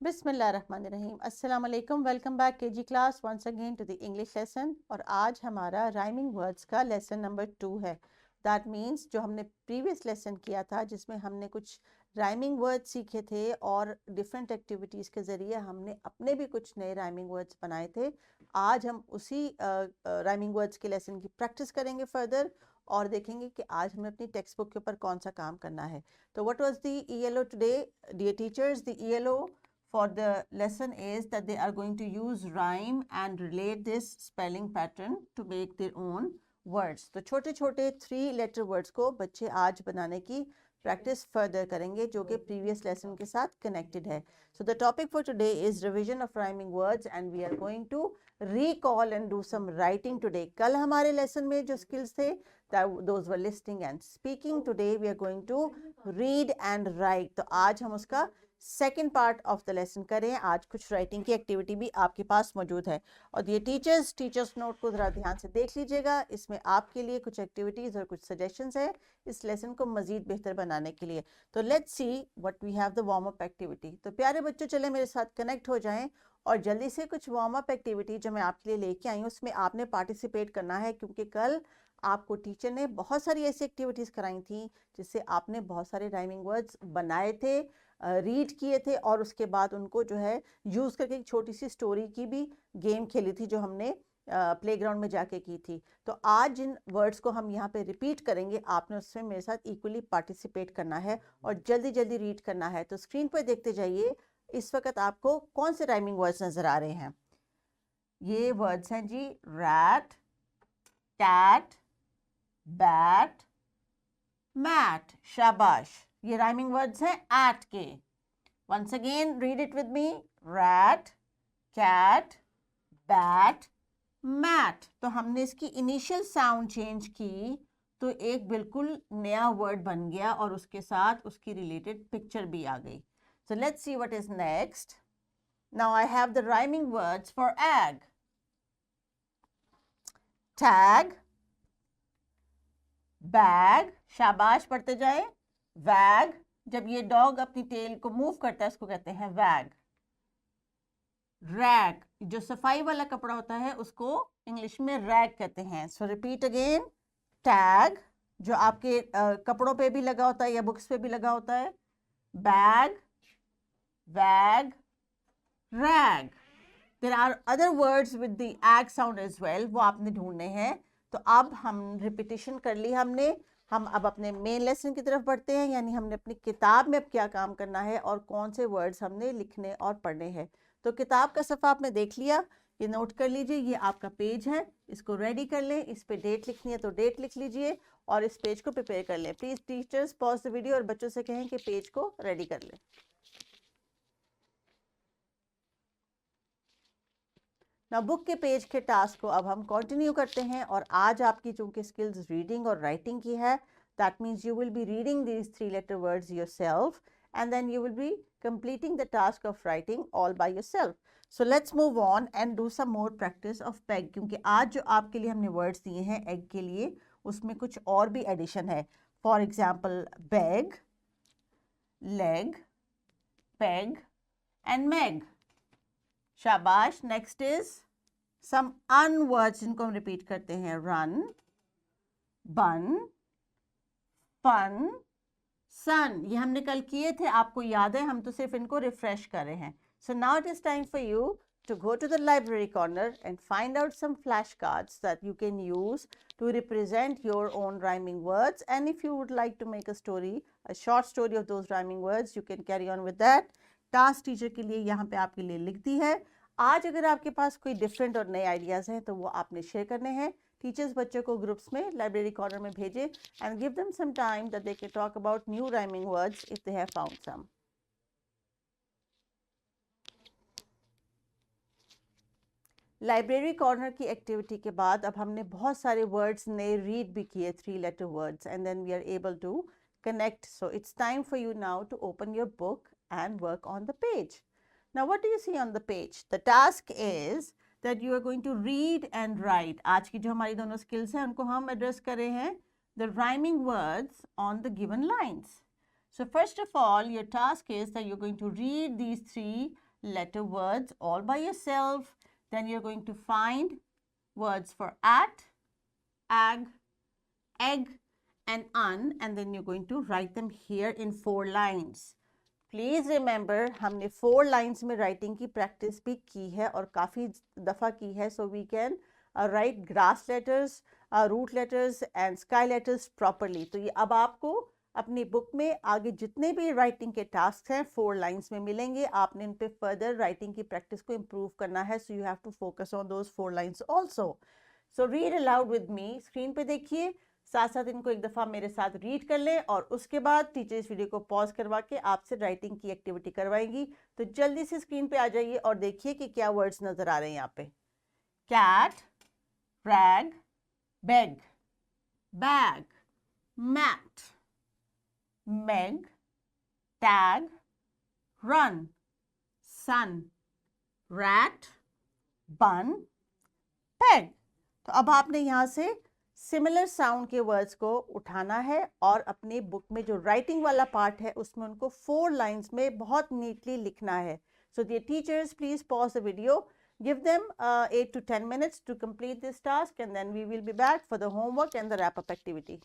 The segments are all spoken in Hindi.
बिस्मिल्लाहिर्रहमानिर्रहीम। अस्सलाम वालेकुम। Welcome back KG class once again to the English lesson. और आज हमारा राइमिंग वर्ड्स का लेसन नंबर 2 है। दैट मीन्स जो हमने प्रीवियस लेसन किया था जिसमें हमने कुछ राइमिंग वर्ड्स सीखे थे और डिफरेंट एक्टिविटीज़ के ज़रिए हमने अपने भी कुछ नए राइमिंग वर्ड्स बनाए थे। आज हम उसी राइमिंग वर्ड्स के लेसन की प्रैक्टिस करेंगे फर्दर और देखेंगे कि आज हमें अपनी टेक्स्ट बुक के ऊपर कौन सा काम करना है। तो what was the ELO today dear teachers? The ELO for the lesson is that they are going to use rhyme and relate this spelling pattern to make their own words. तो छोटे छोटे 3 letter words को बच्चे आज बनाने की प्रैक्टिस फर्दर करेंगे जो कि प्रीवियस लेसन के साथ कनेक्टेड है. So the topic for today is revision of rhyming words and we are going to recall and do some writing today. कल हमारे लेसन में जो स्किल्स थे those were listening and speaking. Today we are going to read and write. तो आज हम उसका second part of the lesson करें. आज कुछ राइटिंग की एक्टिविटी भी आपके पास मौजूद है और ये टीचर्स नोट को ज़रा ध्यान से देख लीजिएगा. इसमें आपके लिए कुछ एक्टिविटीज़ और कुछ सजेशंस है इस लेसन को मज़ीद बेहतर बनाने के लिए. तो let's see what we have the warm up activity. तो प्यारे बच्चों चले मेरे साथ कनेक्ट हो जाएं और जल्दी से कुछ वार्म अप एक्टिविटी जो मैं आपके लिए लेके आई हूँ उसमें आपने पार्टिसिपेट करना है क्योंकि कल आपको टीचर ने बहुत सारी ऐसी एक्टिविटीज़ कराई थी जिससे आपने बहुत सारे राइमिंग वर्ड्स बनाए थे, रीड किए थे और उसके बाद उनको जो है यूज़ करके एक छोटी सी स्टोरी की भी गेम खेली थी जो हमने प्लेग्राउंड में जाके की थी. तो आज जिन वर्ड्स को हम यहाँ पे रिपीट करेंगे आपने उसमें मेरे साथ इक्वली पार्टिसिपेट करना है और जल्दी जल्दी रीड करना है. तो स्क्रीन पर देखते जाइए इस वक्त आपको कौन से राइमिंग वर्ड्स नज़र आ रहे हैं. ये वर्ड्स हैं जी रैट, कैट, बैट, मैट. शाबाश. ये राइमिंग वर्ड्स हैं एट के. Once again read it with me. Rat, cat, bat, mat. तो हमने इसकी इनिशियल साउंड चेंज की तो एक बिल्कुल नया वर्ड बन गया और उसके साथ उसकी रिलेटेड पिक्चर भी आ गई. So let's see what is next. Now I have the rhyming words for egg. Tag, bag. शाबाश, पढ़ते जाए. वैग. जब ये डॉग अपनी टेल को मूव करता है इसको कहते हैं वैग. रैग, जो सफाई वाला कपड़ा होता है उसको इंग्लिश में रैग कहते हैं. सो रिपीट अगेन. टैग, जो आपके कपड़ों पे भी लगा होता है या बुक्स पे भी लगा होता है. Bag, wag, rag. There are other words with the ag sound as well, वो आपने ढूंढने हैं. तो अब हम रिपीटिशन कर ली हमने. हम अब अपने मेन लेसन की तरफ बढ़ते हैं यानी हमने अपनी किताब में अब क्या काम करना है और कौन से वर्ड्स हमने लिखने और पढ़ने हैं. तो किताब का सफ़ा आपने देख लिया, ये नोट कर लीजिए. ये आपका पेज है, इसको रेडी कर लें. इस पे डेट लिखनी है तो डेट लिख लीजिए और इस पेज को प्रिपेयर कर लें. Please teachers pause the video और बच्चों से कहें कि पेज को रेडी कर लें. ना बुक के पेज के टास्क को अब हम कंटिन्यू करते हैं और आज आपकी चूंकि स्किल्स रीडिंग और राइटिंग की है, that means you will be reading these 3 letter words yourself and then you will be completing the task of writing all by yourself. So let's move on and do some more practice of peg. क्योंकि आज जो आपके लिए हमने वर्ड्स दिए हैं एग के लिए उसमें कुछ और भी एडिशन है. For example beg, leg, peg and mag. शाबाश. Next is some un words जिनको हम रिपीट करते हैं. रन, बन, फन, सन. ये हमने कल किए थे, आपको याद है, हम तो सिर्फ इनको रिफ्रेश कर रहे हैं. So now it is time for you to go to the library corner and find out some flashcards that you can use to represent your own rhyming words. And if you would like to make a story, a short story of those rhyming words, you can carry on with that. Task teacher के लिए यहाँ पे आपके लिए लिख दी है. आज अगर आपके पास कोई डिफरेंट और नए आइडियाज़ हैं तो वो आपने शेयर करने हैं. टीचर्स बच्चों को ग्रुप्स में लाइब्रेरी कॉर्नर में भेजें and give them some time that they can talk about new rhyming words if they have found some. Library corner की एक्टिविटी के बाद अब हमने बहुत सारे वर्ड्स नए रीड भी किए, 3 letter words, and then we are able to connect. So it's time for you now to open your book and work on the page. Now what do you see on the page? The task is that you are going to read and write. आज की जो हमारी दोनों skills हैं उनको हम address कर रहे हैं. The rhyming words on the given lines. So first of all, your task is that you're going to read these 3 letter words all by yourself. Then you're going to find words for at, ag, egg, and un, and then you're going to write them here in 4 lines. Please remember, हमने 4 lines में writing की practice भी की है और काफ़ी दफ़ा की है, so we can write grass letters, root letters and sky letters properly. तो ये अब आपको अपनी बुक में आगे जितने भी राइटिंग के टास्क हैं 4 लाइंस में मिलेंगे. आपने इन पे फर्दर राइटिंग की प्रैक्टिस को इम्प्रूव करना है. So you have to focus on those 4 lines also. So read aloud with me. Screen पे देखिए, साथ साथ इनको एक दफ़ा मेरे साथ रीड कर लें और उसके बाद टीचर इस वीडियो को पॉज करवा के आपसे राइटिंग की एक्टिविटी करवाएंगी. तो जल्दी से स्क्रीन पे आ जाइए और देखिए कि क्या वर्ड्स नज़र आ रहे हैं यहाँ पे. Cat, rag, beg, bag, mat, meg, tag, run, sun, rat, bun, peg. तो अब आपने यहाँ से सिमिलर साउंड के वर्ड्स को उठाना है और अपने बुक में जो राइटिंग वाला पार्ट है उसमें उनको 4 लाइंस में बहुत नीटली लिखना है. So dear teachers, please pause the video. Give them 8 to 10 minutes to complete this task, and then we will be back for the homework and the wrap-up activity.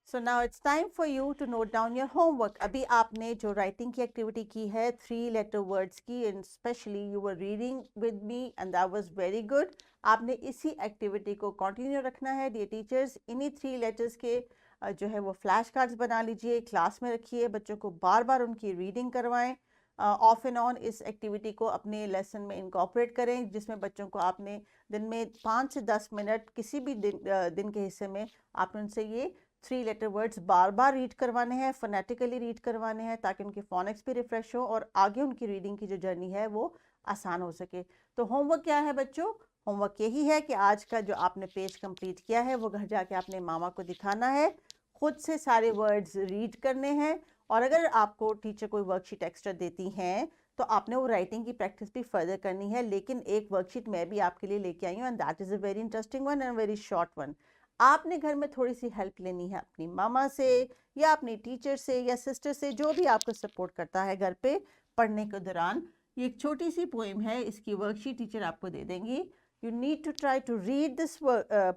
So now it's time for you to note down your homework. अभी आपने जो writing की activity की है 3 letter words की, and especially you were reading with me and that was very good. आपने इसी activity को continue रखना है. Dear teachers, इन्हीं 3 letters के जो है वो फ्लैश कार्ड्स बना लीजिए, क्लास में रखिए, बच्चों को बार बार उनकी रीडिंग करवाएं. ऑफ एंड ऑन इस एक्टिविटी को अपने लेसन में इनकॉर्पोरेट करें, जिसमें बच्चों को आपने दिन में 5 से 10 मिनट किसी भी दिन के हिस्से में आपने उनसे ये 3 लेटर वर्ड्स बार बार रीड करवाने हैं, फोनेटिकली रीड करवाने हैं, ताकि उनके फोनिक्स भी रिफ्रेश हो और आगे उनकी रीडिंग की जो जर्नी है वो आसान हो सके. तो होमवर्क क्या है बच्चों? होमवर्क यही है कि आज का जो आपने पेज कंप्लीट किया है वो घर जाके अपने मामा को दिखाना है, खुद से सारे वर्ड्स रीड करने हैं, और अगर आपको टीचर कोई वर्कशीट एक्स्ट्रा देती हैं तो आपने वो राइटिंग की प्रैक्टिस भी फर्दर करनी है. लेकिन एक वर्कशीट मैं भी आपके लिए लेके आई हूँ, and that is a very interesting one and very short one. आपने घर में थोड़ी सी हेल्प लेनी है अपनी मामा से या अपनी टीचर से या सिस्टर से, जो भी आपको सपोर्ट करता है घर पे पढ़ने के दौरान. ये एक छोटी सी पोएम है, इसकी वर्कशीट टीचर आपको दे देंगी. You need to try to read this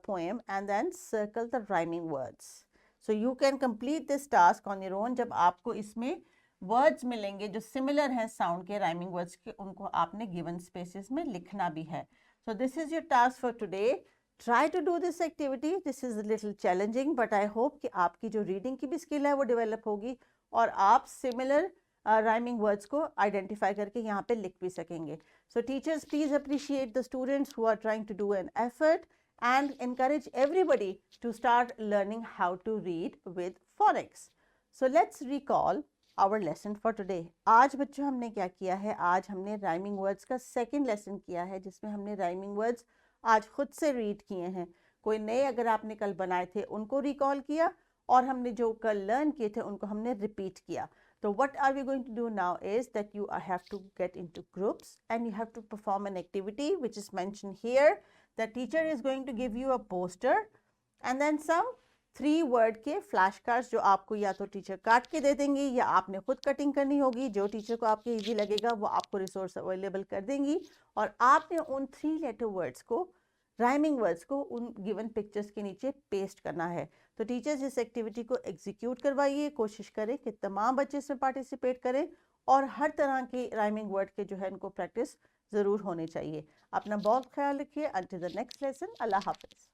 poem and then circle the rhyming words. So you can complete this task on your own. जब आपको इसमें words मिलेंगे जो similar हैं sound के, rhyming words के, उनको आपने given spaces में लिखना भी है. So this is your task for today. Try to do this activity. This is a little challenging, but I hope कि आपकी जो reading की भी skill है वो develop होगी और आप similar rhyming words को identify करके यहाँ पे लिख भी सकेंगे. So teachers, please appreciate the students who are trying to do an effort and encourage everybody to start learning how to read with phonics. So let's recall our lesson for today. आज बच्चों हमने क्या किया है? आज हमने rhyming words का second lesson किया है, जिसमें हमने rhyming words आज खुद से read किए हैं. कोई नए अगर आपने कल बनाए थे उनको recall किया, और हमने जो कल learn किए थे उनको हमने repeat किया. So what are we going to do now is that you have to get into groups and you have to perform an activity which is mentioned here. The teacher is going to give you a poster and then some 3 word के flash cards जो आपको या तो टीचर काट के दे देंगी या आपने खुद कटिंग करनी होगी. जो टीचर को आपके इजी लगेगा वो आपको रिसोर्स अवेलेबल कर देंगी, और आपने उन 3 लेटर वर्ड्स को, राइमिंग वर्ड्स को उन गिवन पिक्चर्स के नीचे पेस्ट करना है. तो टीचर्स इस एक्टिविटी को एग्जीक्यूट करवाइए, कोशिश करें कि तमाम बच्चे इसमें पार्टिसिपेट करें और हर तरह के राइमिंग वर्ड के जो है इनको प्रैक्टिस ज़रूर होनी चाहिए. अपना बहुत ख्याल रखिए. अंटिल द नेक्स्ट लेसन, अल्लाह हाफिज़.